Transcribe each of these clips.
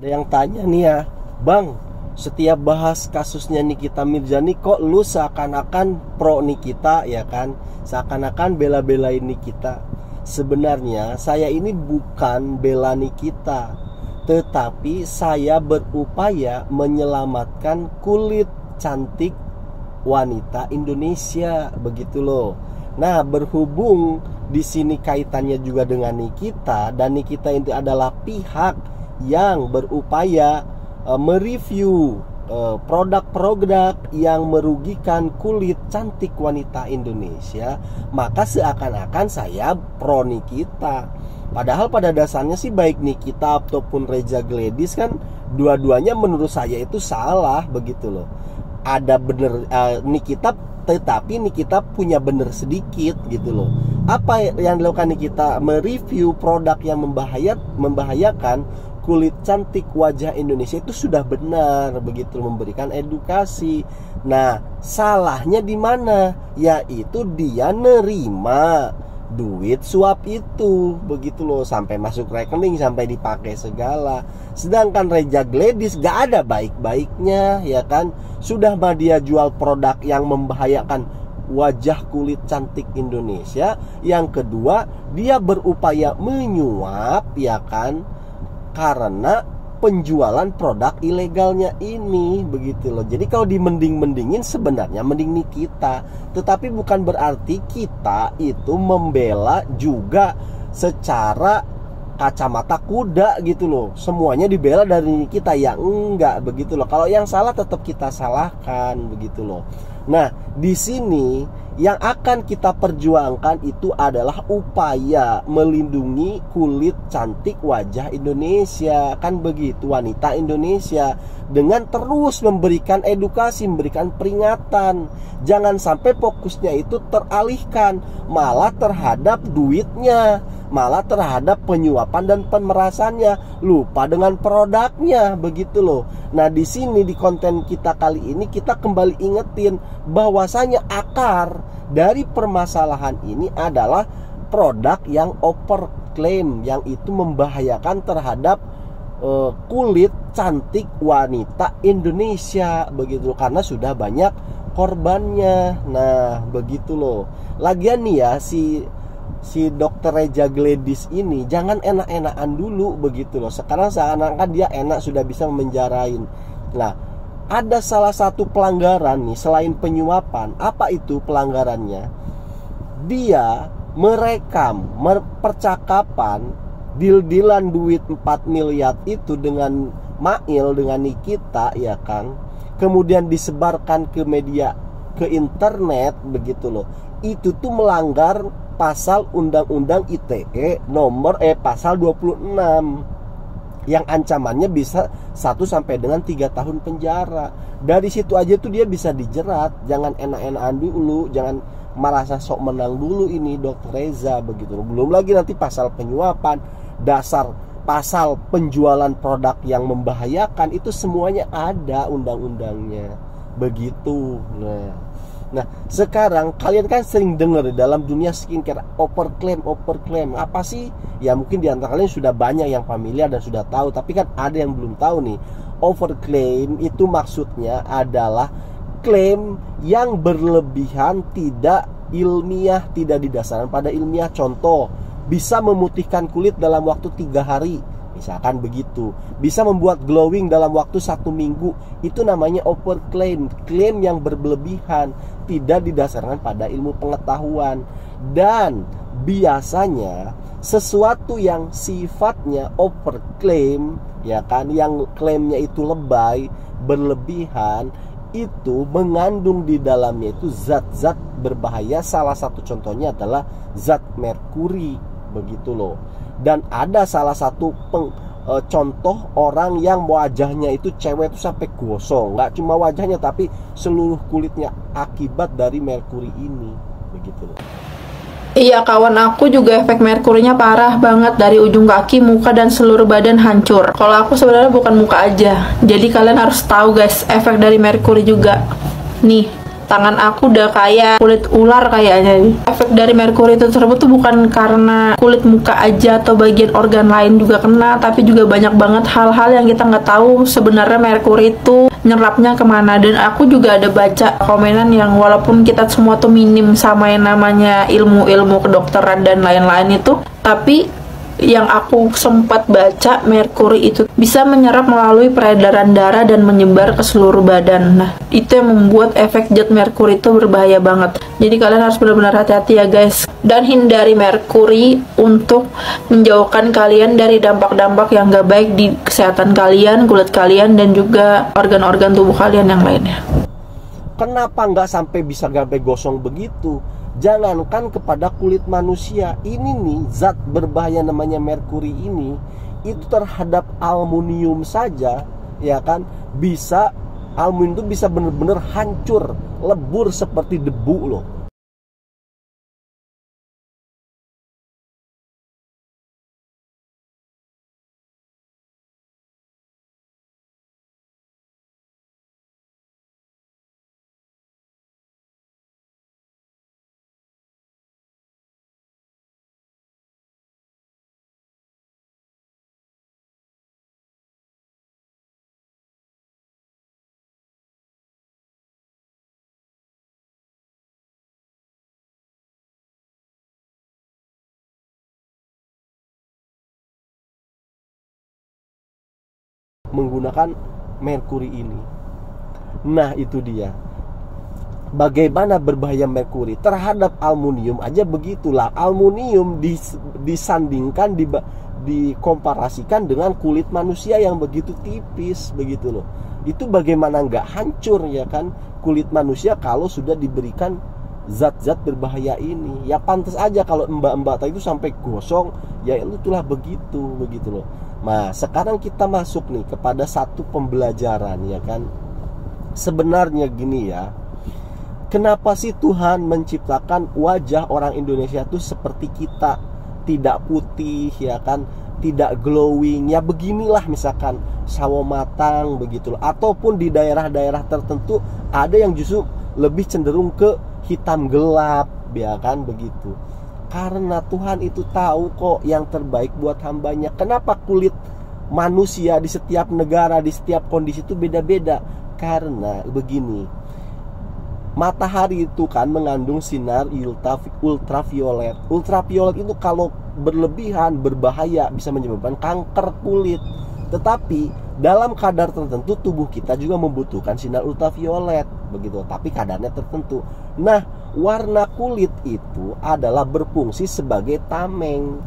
Ada yang tanya nih ya, Bang, setiap bahas kasusnya Nikita Mirzani kok lu seakan-akan pro Nikita ya kan? Seakan-akan bela-belain Nikita. Sebenarnya saya ini bukan bela Nikita, tetapi saya berupaya menyelamatkan kulit cantik wanita Indonesia, begitu loh. Nah, berhubung di sini kaitannya juga dengan Nikita, dan Nikita itu adalah pihak yang berupaya mereview produk-produk yang merugikan kulit cantik wanita Indonesia, maka seakan-akan saya pro Nikita. Padahal pada dasarnya sih baik Nikita ataupun Reza Gladys kan dua-duanya menurut saya itu salah, begitu loh. Ada bener Nikita, tetapi Nikita punya bener sedikit gitu loh. Apa yang dilakukan Nikita? Mereview produk yang membahayakan kulit cantik wajah Indonesia itu sudah benar, begitu, memberikan edukasi. Nah, salahnya di mana? Yaitu dia nerima duit suap itu, begitu loh, sampai masuk rekening, sampai dipakai segala. Sedangkan Reza Gladys gak ada baik-baiknya, ya kan? Sudah mah dia jual produk yang membahayakan wajah kulit cantik Indonesia. Yang kedua, dia berupaya menyuap, ya kan, karena penjualan produk ilegalnya ini, begitu loh. Jadi kalau dimending-mendingin sebenarnya mending Nikita, tetapi bukan berarti kita itu membela juga secara kacamata kuda gitu loh. Semuanya dibela dari Nikita, ya enggak, begitu loh. Kalau yang salah tetap kita salahkan, begitu loh. Nah, di sini yang akan kita perjuangkan itu adalah upaya melindungi kulit cantik wajah Indonesia, kan begitu, wanita Indonesia, dengan terus memberikan edukasi, memberikan peringatan. Jangan sampai fokusnya itu teralihkan malah terhadap duitnya, malah terhadap penyuapan dan pemerasannya, lupa dengan produknya, begitu loh. Nah, di sini di konten kita kali ini kita kembali ingetin bahwasanya akar dari permasalahan ini adalah produk yang overclaim, yang itu membahayakan terhadap kulit cantik wanita Indonesia, begitu, karena sudah banyak korbannya. Nah, begitu loh. Lagian nih ya, si Dr. Reza Gladys ini jangan enak-enakan dulu, begitu loh. Sekarang seakan-akan dia enak, sudah bisa memenjarain. Nah, ada salah satu pelanggaran nih selain penyuapan. Apa itu pelanggarannya? Dia merekam percakapan deal-dealan duit 4 miliar itu dengan Mail, dengan Nikita, ya kan. Kemudian disebarkan ke media, ke internet, begitu loh. Itu tuh melanggar pasal Undang-Undang ITE pasal 26 yang ancamannya bisa 1 sampai dengan 3 tahun penjara. Dari situ aja tuh dia bisa dijerat. Jangan enak-enakan dulu, jangan merasa sok menang dulu ini Dr. Reza, begitu. Belum lagi nanti pasal penyuapan, dasar pasal penjualan produk yang membahayakan, itu semuanya ada undang-undangnya, begitu. Nah, sekarang kalian kan sering dengar dalam dunia skincare overclaim. Apa sih? Ya mungkin di antara kalian sudah banyak yang familiar dan sudah tahu, tapi kan ada yang belum tahu nih. Overclaim itu maksudnya adalah klaim yang berlebihan, tidak ilmiah, tidak didasarkan pada ilmiah. Contoh, bisa memutihkan kulit dalam waktu 3 hari, misalkan begitu. Bisa membuat glowing dalam waktu 1 minggu. Itu namanya overclaim, klaim yang berlebihan, tidak didasarkan pada ilmu pengetahuan. Dan biasanya sesuatu yang sifatnya overclaim, ya kan, yang klaimnya itu lebay, berlebihan, itu mengandung di dalamnya itu zat-zat berbahaya. Salah satu contohnya adalah zat merkuri, begitu loh. Dan ada salah satu contoh orang yang wajahnya itu cewek itu sampai gosong, nggak cuma wajahnya tapi seluruh kulitnya akibat dari merkuri ini, begitu loh. Iya, kawan aku juga efek merkurinya parah banget, dari ujung kaki, muka, dan seluruh badan hancur. Kalau aku sebenarnya bukan muka aja, jadi kalian harus tahu guys, efek dari merkuri juga. Nih, Tangan aku udah kayak kulit ular kayaknya nih. Efek dari merkuri itu tersebut tuh bukan karena kulit muka aja atau bagian organ lain juga kena, tapi juga banyak banget hal-hal yang kita nggak tahu sebenarnya merkuri itu nyerapnya kemana. Dan aku juga ada baca komenan yang walaupun kita semua tuh minim sama yang namanya ilmu-ilmu kedokteran dan lain-lain itu, tapi yang aku sempat baca, merkuri itu bisa menyerap melalui peredaran darah dan menyebar ke seluruh badan. Nah, itu yang membuat efek zat merkuri itu berbahaya banget. Jadi kalian harus benar-benar hati-hati ya guys. Dan hindari merkuri untuk menjauhkan kalian dari dampak-dampak yang gak baik di kesehatan kalian, kulit kalian, dan juga organ-organ tubuh kalian yang lainnya. Kenapa nggak sampai bisa sampai gosong begitu? Jangankan kepada kulit manusia, ini nih zat berbahaya namanya merkuri ini, itu terhadap aluminium saja, ya kan, bisa aluminium itu bisa benar-benar hancur, lebur seperti debu loh. Menggunakan merkuri ini. Nah, itu dia. Bagaimana berbahaya merkuri terhadap aluminium aja begitulah. Aluminium disandingkan dikomparasikan dengan kulit manusia yang begitu tipis begitu loh. Itu bagaimana nggak hancur ya kan kulit manusia kalau sudah diberikan zat-zat berbahaya ini. Ya pantas aja kalau mbak-mbak tadi itu sampai gosong, ya itulah begitu loh. Nah, sekarang kita masuk nih kepada satu pembelajaran ya kan. Sebenarnya gini ya, kenapa sih Tuhan menciptakan wajah orang Indonesia tuh seperti kita, tidak putih ya kan, tidak glowing ya beginilah, misalkan sawo matang begitu loh. Ataupun di daerah-daerah tertentu ada yang justru lebih cenderung ke hitam gelap ya kan begitu. Karena Tuhan itu tahu kok yang terbaik buat hambanya. Kenapa kulit manusia di setiap negara, di setiap kondisi itu beda-beda? Karena begini, matahari itu kan mengandung sinar ultraviolet. Ultraviolet itu kalau berlebihan berbahaya, bisa menyebabkan kanker kulit. Tetapi dalam kadar tertentu tubuh kita juga membutuhkan sinar ultraviolet begitu, tapi kadarnya tertentu. Nah, warna kulit itu adalah berfungsi sebagai tameng.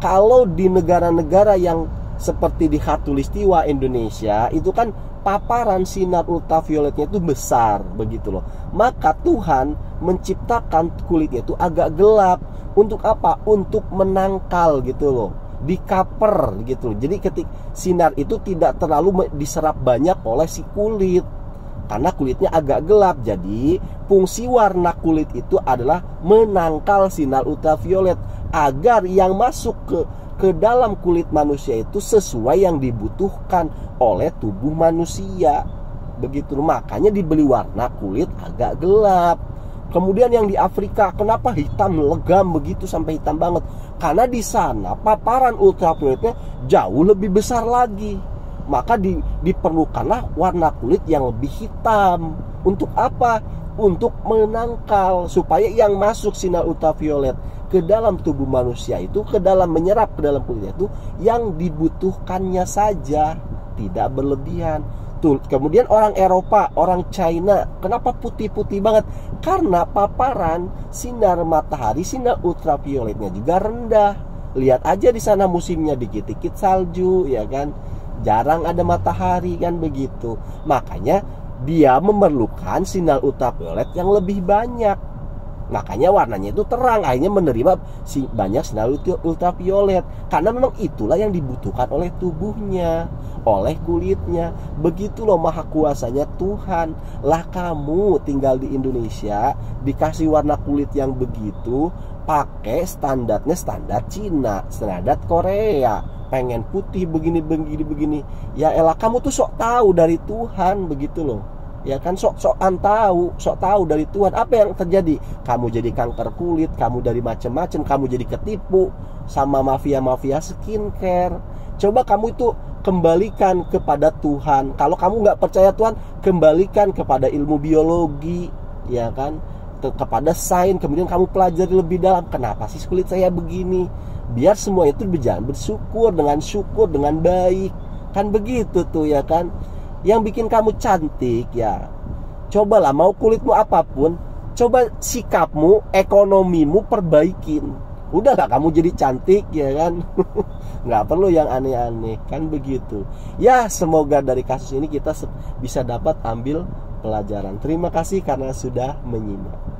Kalau di negara-negara yang seperti di Khatulistiwa Indonesia itu kan paparan sinar ultravioletnya itu besar begitu loh. Maka Tuhan menciptakan kulitnya itu agak gelap. Untuk apa? Untuk menangkal gitu loh, di cover gitu. Jadi ketika sinar itu tidak terlalu diserap banyak oleh si kulit, karena kulitnya agak gelap. Jadi fungsi warna kulit itu adalah menangkal sinar ultraviolet agar yang masuk ke dalam kulit manusia itu sesuai yang dibutuhkan oleh tubuh manusia begitu. Makanya dibeli warna kulit agak gelap. Kemudian yang di Afrika, kenapa hitam legam begitu sampai hitam banget? Karena di sana paparan ultravioletnya jauh lebih besar lagi. Maka diperlukanlah warna kulit yang lebih hitam. Untuk apa? Untuk menangkal, supaya yang masuk sinar ultraviolet ke dalam tubuh manusia itu, ke dalam menyerap ke dalam kulitnya itu yang dibutuhkannya saja, tidak berlebihan. Tuh, kemudian orang Eropa, orang China, kenapa putih-putih banget? Karena paparan sinar matahari, sinar ultravioletnya juga rendah. Lihat aja di sana musimnya dikit-dikit salju, ya kan? Jarang ada matahari kan begitu. Makanya dia memerlukan sinar ultraviolet yang lebih banyak. Makanya warnanya itu terang, akhirnya menerima banyak sinar ultraviolet. Karena memang itulah yang dibutuhkan oleh tubuhnya, oleh kulitnya. Begitu loh maha kuasanya Tuhan. Lah kamu tinggal di Indonesia, dikasih warna kulit yang begitu, pakai standarnya standar Cina, standar Korea, pengen putih begini. Ya elah, kamu tuh sok tahu dari Tuhan begitu loh. Ya kan, sok-sokan tahu, sok tahu dari Tuhan. Apa yang terjadi? Kamu jadi kanker kulit, kamu dari macam-macam, kamu jadi ketipu sama mafia-mafia skincare. Coba kamu itu kembalikan kepada Tuhan. Kalau kamu nggak percaya Tuhan, kembalikan kepada ilmu biologi, ya kan, kepada sains. Kemudian kamu pelajari lebih dalam, kenapa sih kulit saya begini, biar semua itu berjalan bersyukur, dengan baik. Kan begitu tuh, ya kan. Yang bikin kamu cantik, ya cobalah, mau kulitmu apapun, coba sikapmu, ekonomimu perbaikin. Udahlah kamu jadi cantik, ya kan. Nggak perlu yang aneh-aneh, kan begitu. Ya, semoga dari kasus ini kita bisa dapat ambil pelajaran. Terima kasih karena sudah menyimak.